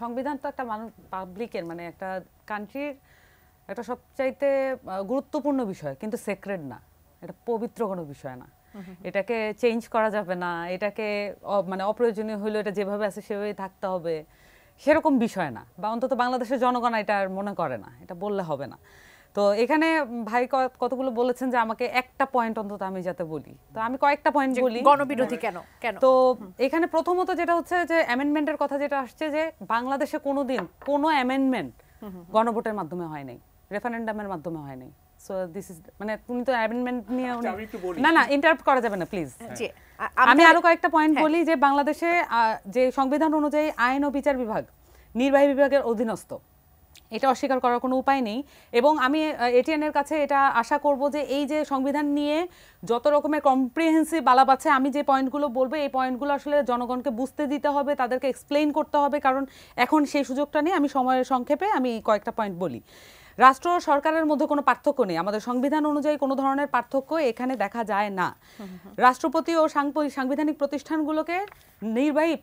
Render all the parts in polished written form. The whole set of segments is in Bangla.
সংবিধান তো একটা মানুষ পাবলিকের মানে একটা কান্ট্রির একটা সবচাইতে গুরুত্বপূর্ণ বিষয়, কিন্তু সেক্রেড না, এটা পবিত্র কোনো বিষয় না। এটাকে চেঞ্জ করা যাবে না, এটাকে মানে অপ্রয়োজনীয় হইলে এটা যেভাবে আছে সেভাবেই থাকতে হবে, সেরকম বিষয় না, বা অন্তত বাংলাদেশের জনগণ এটা আর মনে করে না, এটা বললে হবে না। তো এখানে ভাই কতগুলো বলেছেন যে আমাকে একটা পয়েন্ট অন্তত আমি যাতে বলি, তো আমি কয়েকটা পয়েন্ট বলি। গণবিরোধী কেন কেন তো এখানে প্রথমত যেটা হচ্ছে যে অ্যামেন্ডমেন্টের কথা যেটা আসছে, যে বাংলাদেশে কোনোদিন কোনো অ্যামেন্ডমেন্ট গণভোটের মাধ্যমে হয় নাই, রেফারেন্ডামের মাধ্যমে হয় নাই। সো দিস ইজ মানে তুমি তো অ্যামেন্ডমেন্ট নিয়ে না না ইন্টারাপ্ট করা যাবে না প্লিজ। আমি আরো কয়েকটা পয়েন্ট বলি যে বাংলাদেশে যে সংবিধান অনুযায়ী আইন ও বিচার বিভাগ নির্বাহী বিভাগের অধীনস্থ, এটা অস্বীকার করার কোনো উপায় নেই। এবং আমি এটিএনের কাছে এটা আশা করব যে এই যে সংবিধান নিয়ে যত রকমের কম্প্রিহেন্সিভ আলাপ আছে, আমি যে পয়েন্টগুলো বলবো এই পয়েন্টগুলো আসলে জনগণকে বুঝতে দিতে হবে, তাদেরকে এক্সপ্লেইন করতে হবে, কারণ এখন সেই সুযোগটা নেই। আমি সময়ের সংক্ষেপে আমি কয়েকটা পয়েন্ট বলি। রাষ্ট্র সরকারের মধ্যে কোনো পার্থক্য নেই, আমাদের সংবিধান অনুযায়ী কোনো ধরনের পার্থক্য এখানে দেখা যায় না। রাষ্ট্রপতি ও সাংবিধানিক প্রতিষ্ঠানগুলোকে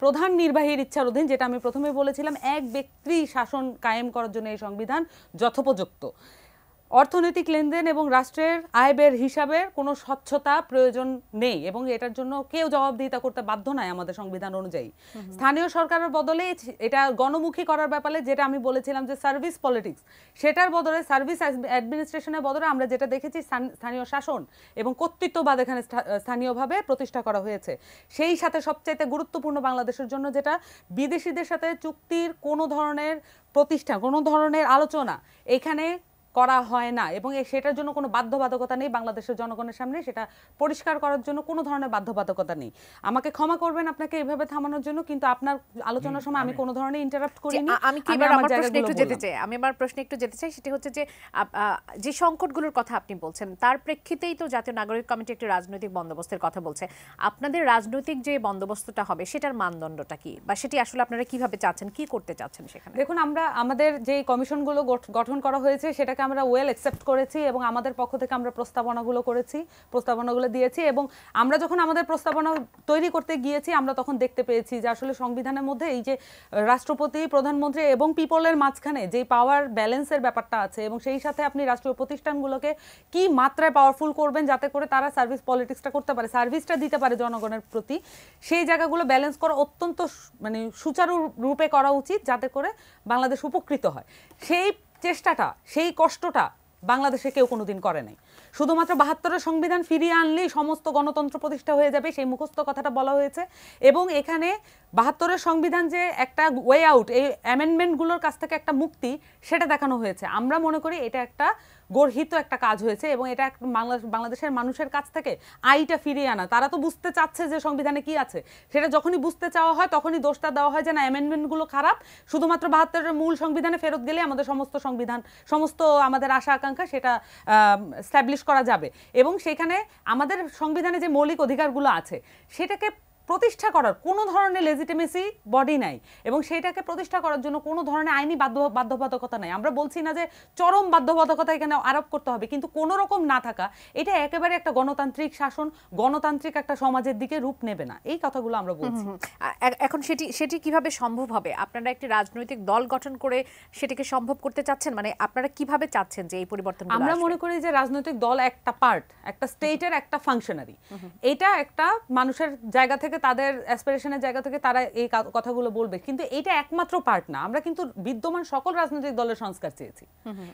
প্রধান নির্বাহীর ইচ্ছার অধীন, যেটা আমি প্রথমে বলেছিলাম, এক ব্যক্তি শাসন কায়েম করার জন্য এই সংবিধান যথোপযুক্ত। অর্থনৈতিক লেনদেন এবং রাষ্ট্রের আয় ব্যয়ের হিসাবের কোনো স্বচ্ছতা প্রয়োজন নেই, এবং এটার জন্য কেউ জবাবদিহিতা করতে বাধ্য নয় আমাদের সংবিধান অনুযায়ী। স্থানীয় সরকারের বদলে এটা গণমুখী করার ব্যাপারে যেটা আমি বলেছিলাম যে সার্ভিস পলিটিক্স, সেটার বদলে সার্ভিস অ্যাডমিনিস্ট্রেশনের বদলে আমরা যেটা দেখেছি স্থানীয় শাসন এবং কর্তৃত্ববাদ এখানে স্থানীয়ভাবে প্রতিষ্ঠা করা হয়েছে। সেই সাথে সবচাইতে গুরুত্বপূর্ণ বাংলাদেশের জন্য যেটা, বিদেশিদের সাথে চুক্তির কোনো ধরনের প্রতিষ্ঠা, কোনো ধরনের আলোচনা এখানে করা হয় না, এবং সেটার জন্য কোনো বাধ্যবাধকতা নেই বাংলাদেশের জনগণের সামনে, সেটা পরিষ্কার করার জন্য কোনো ধরনের বাধ্যবাধকতা নেই। আমাকে ক্ষমা করবেন আপনাকে এইভাবে থামানোর জন্য, কিন্তু আপনার আলোচনার সময় আমি কোনো ধরনের ইন্টারাপ্ট করিনি। আমি আমার প্রশ্নে একটু যেতে চাই, সেটা হচ্ছে যে সংকটগুলোর কথা আপনি বলছেন তার প্রেক্ষিতেই তো জাতীয় নাগরিক কমিটি একটি রাজনৈতিক বন্দোবস্তের কথা বলছে। আপনাদের রাজনৈতিক যে বন্দোবস্তটা হবে সেটার মানদণ্ডটা কি, বা সেটি আসলে আপনারা কিভাবে চাচ্ছেন, কি করতে চাচ্ছেন সেখানে? দেখুন, আমরা আমাদের যে কমিশনগুলো গঠন করা হয়েছে সেটাকে আমরা ওয়েল অ্যাকসেপ্ট করেছি, এবং আমাদের পক্ষ থেকে আমরা প্রস্তাবনাগুলো দিয়েছি, এবং আমরা যখন আমাদের প্রস্তাবনা তৈরি করতে গিয়েছি আমরা তখন দেখতে পেয়েছি যে আসলে সংবিধানের মধ্যে এই যে রাষ্ট্রপতি, প্রধানমন্ত্রী এবং পিপলের মাঝখানে যে পাওয়ার ব্যালেন্সের ব্যাপারটা আছে, এবং সেই সাথে আপনি রাষ্ট্রীয় প্রতিষ্ঠানগুলোকে কি মাত্রায় পাওয়ারফুল করবেন যাতে করে তারা সার্ভিস পলিটিক্সটা করতে পারে, সার্ভিসটা দিতে পারে জনগণের প্রতি, সেই জায়গাগুলো ব্যালেন্স করা অত্যন্ত মানে সুচারু রূপে করা উচিত, যাতে করে বাংলাদেশ উপকৃত হয়। সেই চেষ্টাটা, সেই কষ্টটা বাংলাদেশে কেউ কোনোদিন করে নাই। শুধুমাত্র ৭২-এর সংবিধান ফিরিয়ে আনলেই সমস্ত গণতন্ত্র প্রতিষ্ঠা হয়ে যাবে, সেই মুখস্থ কথাটা বলা হয়েছে, এবং এখানে ৭২-এর সংবিধান যে একটা ওয়ে আউট, এই অ্যামেন্ডমেন্টগুলোর কাছ থেকে একটা মুক্তি, সেটা দেখানো হয়েছে। আমরা মনে করি এটা একটা গর্হিত একটা কাজ হয়েছে, এবং এটা বাংলাদেশের মানুষের কাছ থেকে আইটা ফিরিয়ে আনা। তারা তো বুঝতে চাচ্ছে যে সংবিধানে কি আছে, সেটা যখনই বুঝতে চাওয়া হয় তখনই দোষটা দেওয়া হয় যে না, অ্যামেন্ডমেন্টগুলো খারাপ, শুধুমাত্র ৭২-এর মূল সংবিধানে ফেরত গেলে আমাদের সমস্ত আমাদের আশা আকাঙ্ক্ষা সেটা স্ট্যাবলিশ করা যাবে, এবং সেখানে আমাদের সংবিধানে যে মৌলিক অধিকারগুলো আছে সেটাকে প্রতিষ্ঠা করার কোনো ধরনের লেজিটিমেসি বডি নাই, এবং সেইটাকে প্রতিষ্ঠা করার জন্য কোনো ধরনের আইনি বাধ্যবাধকতা নাই। আমরা বলছি না যে চরম বাধ্যবাধকতা এখানে আরোপ করতে হবে, কিন্তু কোনো রকম না থাকা, এটা একেবারে একটা গণতান্ত্রিক শাসন, গণতান্ত্রিক একটা সমাজের দিকে রূপ নেবে না, এই কথাগুলো আমরা বলছি। এখন সেটি কিভাবে সম্ভব হবে? আপনারা একটি রাজনৈতিক দল গঠন করে সেটিকে সম্ভব করতে চাচ্ছেন, মানে আপনারা কিভাবে চাচ্ছেন যে এই পরিবর্তনগুলো আসবে? আমরা মনে করি যে রাজনৈতিক দল একটা পার্ট, একটা স্টেটের একটা ফাংশনারি, এটা একটা মানুষের জায়গা থেকে, তাদের অ্যাসপিরেশনের জায়গা থেকে তারা এই কথাগুলো বলবে, কিন্তু এটা একমাত্র পার্ট না। আমরা কিন্তু বিদ্যমান সকল রাজনৈতিক দলের সংস্কার চেয়েছি,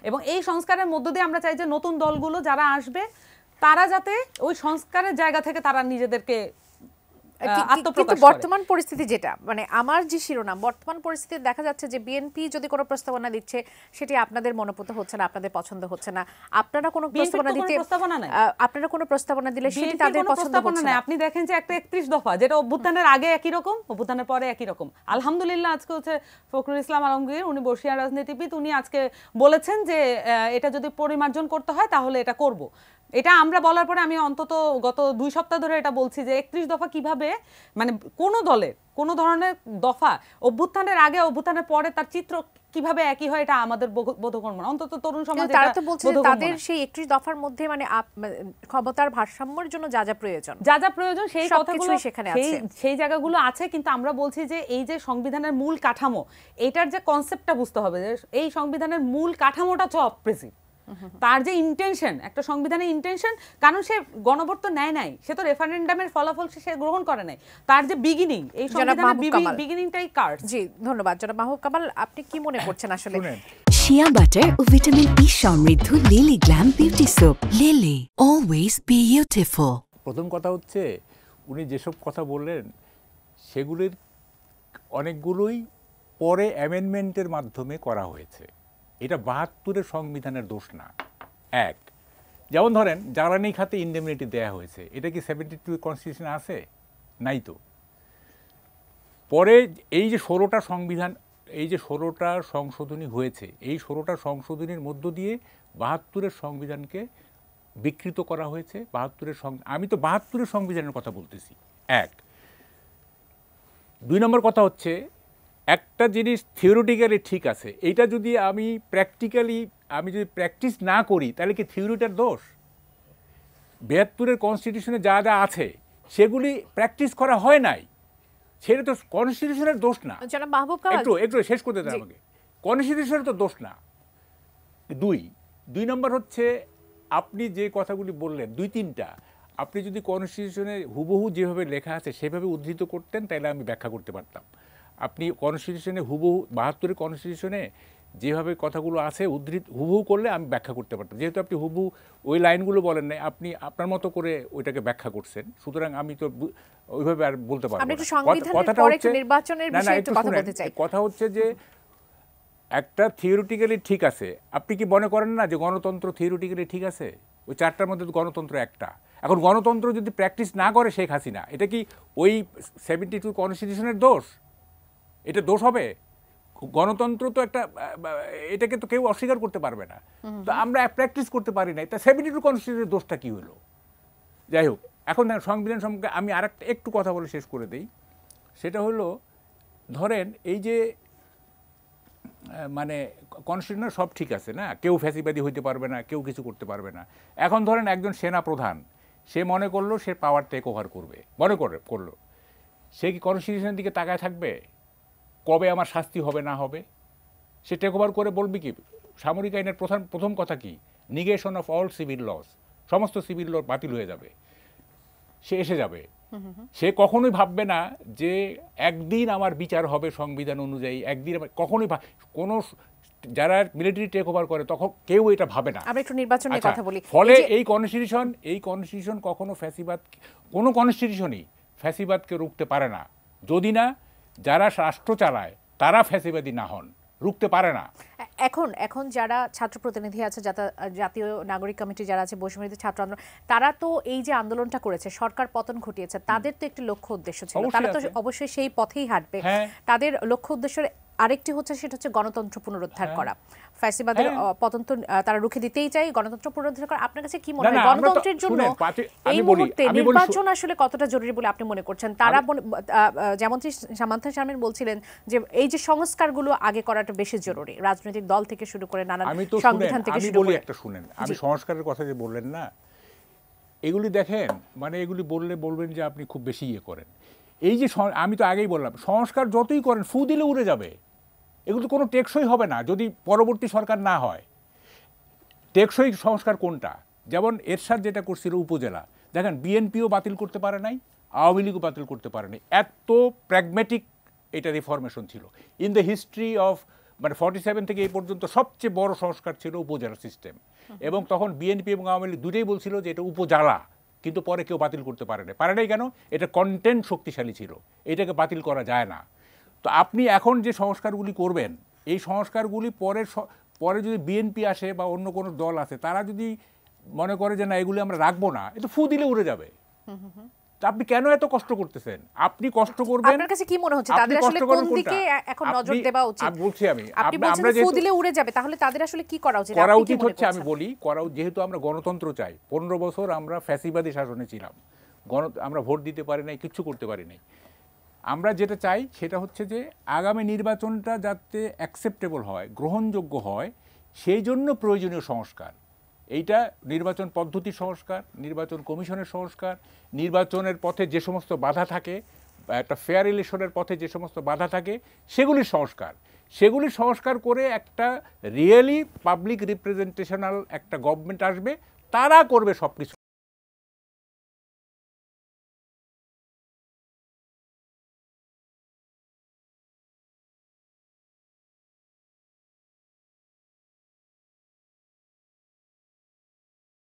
এবং এই সংস্কারের মধ্য দিয়ে আমরা চাই যে নতুন দলগুলো যারা আসবে তারা যাতে ওই সংস্কারের জায়গা থেকে তারা নিজেদেরকে কিন্তু বর্তমান পরিস্থিতি যেটা, মানে আমার যে শিরোনাম, বর্তমান পরিস্থিতি দেখা যাচ্ছে যে বিএনপি যদি কোনো প্রস্তাবনা দিচ্ছে সেটি আপনাদের মনোপুত হচ্ছে না, আপনাদের পছন্দ হচ্ছে না, আপনারা কোনো প্রস্তাবনা দিলে সেটি তাদের পছন্দ হচ্ছে না। আপনি দেখেন যে একটা ৩১ দফা, যেটা অভ্যুত্থানের আগে একই রকম, অভ্যুত্থানের পরে একই রকম। আলহামদুলিল্লাহ আজকে হচ্ছে ফখরুল ইসলাম আলমগীর, উনি বর্ষিয়ান রাজনীতিবিদ, উনি আজকে বলেছেন যে এটা যদি পরিমার্জন করতে হয় তাহলে এটা করব। এটা আমরা বলার পরে আমি অন্তত গত 2 সপ্তাহ ধরে এটা বলছি যে 31 দফা কিভাবে মানে কোনো দলের কোনো ধরনের দফা অভ্যুত্থানের আগে অভ্যুত্থানের পরে তার চিত্র কিভাবে একই হয় এটা আমাদের বোধগম্য না, অন্তত তরুণ সমাজ। তারা তো বলছে যে তাদের সেই 31 দফার মধ্যে মানে ক্ষমতার ভারসাম্যের জন্য যা যা প্রয়োজন সেই কথাগুলো সেখানে আছে, সেই জায়গাগুলো আছে। কিন্তু আমরা বলছি যে এই যে সংবিধানের মূল কাঠামো, এটার যে কনসেপ্টটা বুঝতে হবে যে এই সংবিধানের মূল কাঠামোটা হচ্ছে অপ্রেসিভ। তার যে ইন্টেনশন, একটা সংবিধানের ইন্টেনশন, কারণ সে গণভোট তো নেয় নাই, সে তো রেফারেন্ডামের ফলাফল সে গ্রহণ করে নাই, তার যে বিগিনিং, এই সংবিধানের বিগিনিংটাই কার্ড। জি ধন্যবাদ জনাব মাহবুব কামাল। আপনি কি মনে করছেন আসলে? শিয়া বাটার ও ভিটামিন ই সমৃদ্ধ lily glam beauty soap. Lily, always beautiful. প্রথম কথা হচ্ছে উনি যেসব কথা বললেন সেগুলির অনেকগুলোই পরে অ্যামেন্ডমেন্টের মাধ্যমে করা হয়েছে। এটা 72-এর সংবিধানের দোষ না। এক, যেমন ধরেন জ্বালানি খাতে ইন্ডেমনিটি দেয়া হয়েছে, এটা কি 72 কনস্টিটিউশনে আছে? নাই তো। পরে এই যে 16টা সংবিধান, এই যে 16টা সংশোধনী হয়েছে, এই 16টা সংশোধনীর মধ্য দিয়ে 72-এর সংবিধানকে বিকৃত করা হয়েছে। 72-এর আমি তো 72-এর সংবিধানের কথা বলতেছি। এক। 2 নম্বর কথা হচ্ছে একটা জিনিস থিওরিটিক্যালি ঠিক আছে, এইটা যদি আমি যদি প্র্যাকটিস না করি তাহলে কি থিওরিটার দোষ? 72-এর কনস্টিটিউশনে যা যা আছে সেগুলি প্র্যাকটিস করা হয় নাই, সেটা তো কনস্টিটিউশনের দোষ না। একটু শেষ করতে দেন আমাকে। কনস্টিটিউশনের তো দোষ না। 2 নম্বর হচ্ছে আপনি যে কথাগুলি বললেন 2-3টা, আপনি যদি কনস্টিটিউশনে হুবহু যেভাবে লেখা আছে সেভাবে উদ্ধৃত করতেন তাহলে আমি ব্যাখ্যা করতে পারতাম। আপনি কনস্টিটিউশনে হুবহু 72-এর কনস্টিটিউশনে যেভাবে কথাগুলো আছে হুবহু করলে আমি ব্যাখ্যা করতে পারতাম। যেহেতু আপনি হুবহু ওই লাইনগুলো বলেন নাই, আপনি আপনার মতো করে ওইটাকে ব্যাখ্যা করছেন, সুতরাং আমি তো ওইভাবে আর বলতে পারবো না। কথাটা হচ্ছে কথা হচ্ছে যে একটা থিওরিটিক্যালি ঠিক আছে। আপনি কি মনে করেন না যে গণতন্ত্র থিওরিটিক্যালি ঠিক আছে? ওই 4টার মধ্যে গণতন্ত্র একটা। এখন গণতন্ত্র যদি প্র্যাকটিস না করে শেখ হাসিনা, এটা কি ওই 72 কনস্টিটিউশনের দোষ? এটা দোষ হবে? গণতন্ত্র তো একটা, এটাকে তো কেউ অস্বীকার করতে পারবে না। তো আমরা প্র্যাকটিস করতে পারি নাই, তা 72 কনস্টিটিউশনের দোষটা কি হলো? যাই হোক, এখন সংবিধান সম্পর্কে আমি আরেকটা একটু কথা বলে শেষ করে দিই। সেটা হলো ধরেন এই যে মানে কনস্টিটিউশনে সব ঠিক আছে না, কেউ ফ্যাসিবাদী হইতে পারবে না, কেউ কিছু করতে পারবে না। এখন ধরেন একজন সেনা প্রধান, সে মনে করলো সে পাওয়ার টেক ওভার করবে, করলো, সে কি কনস্টিটিউশনের দিকে তাকায় থাকবে কবে আমার শাস্তি হবে না হবে? সে টেক ওভার করে বলবে কি? সামরিক আইনের প্রথম কথা কি? Negation of all civil laws, সমস্ত সিভিল ল বাতিল হয়ে যাবে, সে এসে যাবে। সে কখনোই ভাববে না যে একদিন আমার বিচার হবে সংবিধান অনুযায়ী, একদিন কখনোই কোনো যারা মিলিটারি টেক ওভার করে তখন কেউ এটা ভাবে না। আমরা একটু নির্বাচনের কথা বলি। ফলে এই কনস্টিটিউশন কখনো কোনো কনস্টিটিউশনই ফ্যাসিবাদকে রুখতে পারে না, যদি না যারা রাষ্ট্র চালায় তারা ফ্যাসিবাদী না হন, রুখতে পারে না। এখন যারা ছাত্র প্রতিনিধি আছে, জাতীয় নাগরিক কমিটি যারা আছে, বৈষম্যবিরোধী ছাত্র আন্দোলন, তারা তো এই যে আন্দোলনটা করেছে, সরকার পতন ঘটিয়েছে, তাদের তো একটি লক্ষ্য উদ্দেশ্য ছিল, তারা তো অবশ্যই সেই পথেই হাঁটবে। তাদের লক্ষ্য উদ্দেশ্যের আরেকটি হচ্ছে, সেটা হচ্ছে গণতন্ত্র পুনরুদ্ধার করা। ফ্যাসিবাদের পতন তো তারা রুখে দিতেই চাই, গণতন্ত্র পুনরুদ্ধার করা। আপনার কাছে কি মনে হয় গণতন্ত্রের জন্য এই মুহূর্তে নির্বাচন আসলে কতটা জরুরি বলে আপনি মনে করছেন? তারা যেমনটি সামান্থা শারমিন বলছিলেন যে এই যে সংস্কারগুলো আগে করাটা বেশি জরুরি, রাজনৈতিক দল থেকে শুরু করে নানান সংবিধান থেকে শুরু করে। একটা শুনেন, আমি সংস্কারের কথা যে বললেন না, এগুলি দেখেন, মানে এগুলি বলবেন যে আপনি খুব বেশি ইয়ে করেন। এই যে আমি তো আগেই বললাম, সংস্কার যতই করেন ফু দিলে উড়ে যাবে, এগুলো কোনো টেকসই হবে না যদি পরবর্তী সরকার না হয়। টেকসই সংস্কার কোনটা? যেমন এরশাদ যেটা করছিল উপজেলা, দেখেন বিএনপিও বাতিল করতে পারে নাই, আওয়ামী লীগও বাতিল করতে পারে নাই। এত প্র্যাগম্যাটিক এটা রিফরমেশন ছিল ইন দ্য হিস্ট্রি অফ, মানে 47 থেকে এই পর্যন্ত সবচেয়ে বড় সংস্কার ছিল উপজেলা সিস্টেম। এবং তখন বিএনপি এবং আওয়ামী লীগ দুটোই বলছিল যে এটা উপজেলা, কিন্তু পরে কেউ বাতিল করতে পারে নাই কেন? এটা কন্টেন্ট শক্তিশালী ছিল, এটাকে বাতিল করা যায় না। তো আপনি এখন যে সংস্কারগুলি করবেন, এই সংস্কারগুলি পরে যদি বিএনপি আসে বা অন্য কোনো দল আসে, তারা যদি মনে করে যে না এগুলি আমরা রাখবো না, এটা ফু দিলে উড়ে যাবে। তা আপনি কেন এত কষ্ট করতেছেন? আপনি কষ্ট করবেন। আপনার কাছে কি মনে হচ্ছে আপনি তাদের কষ্ট আসলে কোন করেন কোনটা? দিকে এখন নজর আপনি- দেওয়া উচিত? আমি বলছি আপনি বলছেন আমরা যে ফু যেহেতু দিলে উড়ে যাবে, তাহলে তাদের আসলে কি করা উচিত? করা আপনি কি উচিত মনে হচ্ছে, আমি করছেন? বলি যেহেতু আমরা গণতন্ত্র চাই, 15 বছর আমরা ফ্যাসিবাদী শাসনে ছিলাম, আমরা ভোট দিতে পারি নাই, কিচ্ছু করতে পারি নাই। আমরা যেটা চাই সেটা হচ্ছে যে আগামী নির্বাচনটা যাতে অ্যাকসেপ্টেবল হয়, গ্রহণযোগ্য হয়, সেই জন্য প্রয়োজনীয় সংস্কার। এইটা নির্বাচন পদ্ধতি সংস্কার, নির্বাচন কমিশনের সংস্কার, নির্বাচনের পথে যে সমস্ত বাধা থাকে, একটা ফেয়ার ইলেকশনের পথে যে সমস্ত বাধা থাকে, সেগুলির সংস্কার করে একটা রিয়েলি পাবলিক রিপ্রেজেন্টেশনাল একটা গভর্নমেন্ট আসবে, তারা করবে সব কিছু।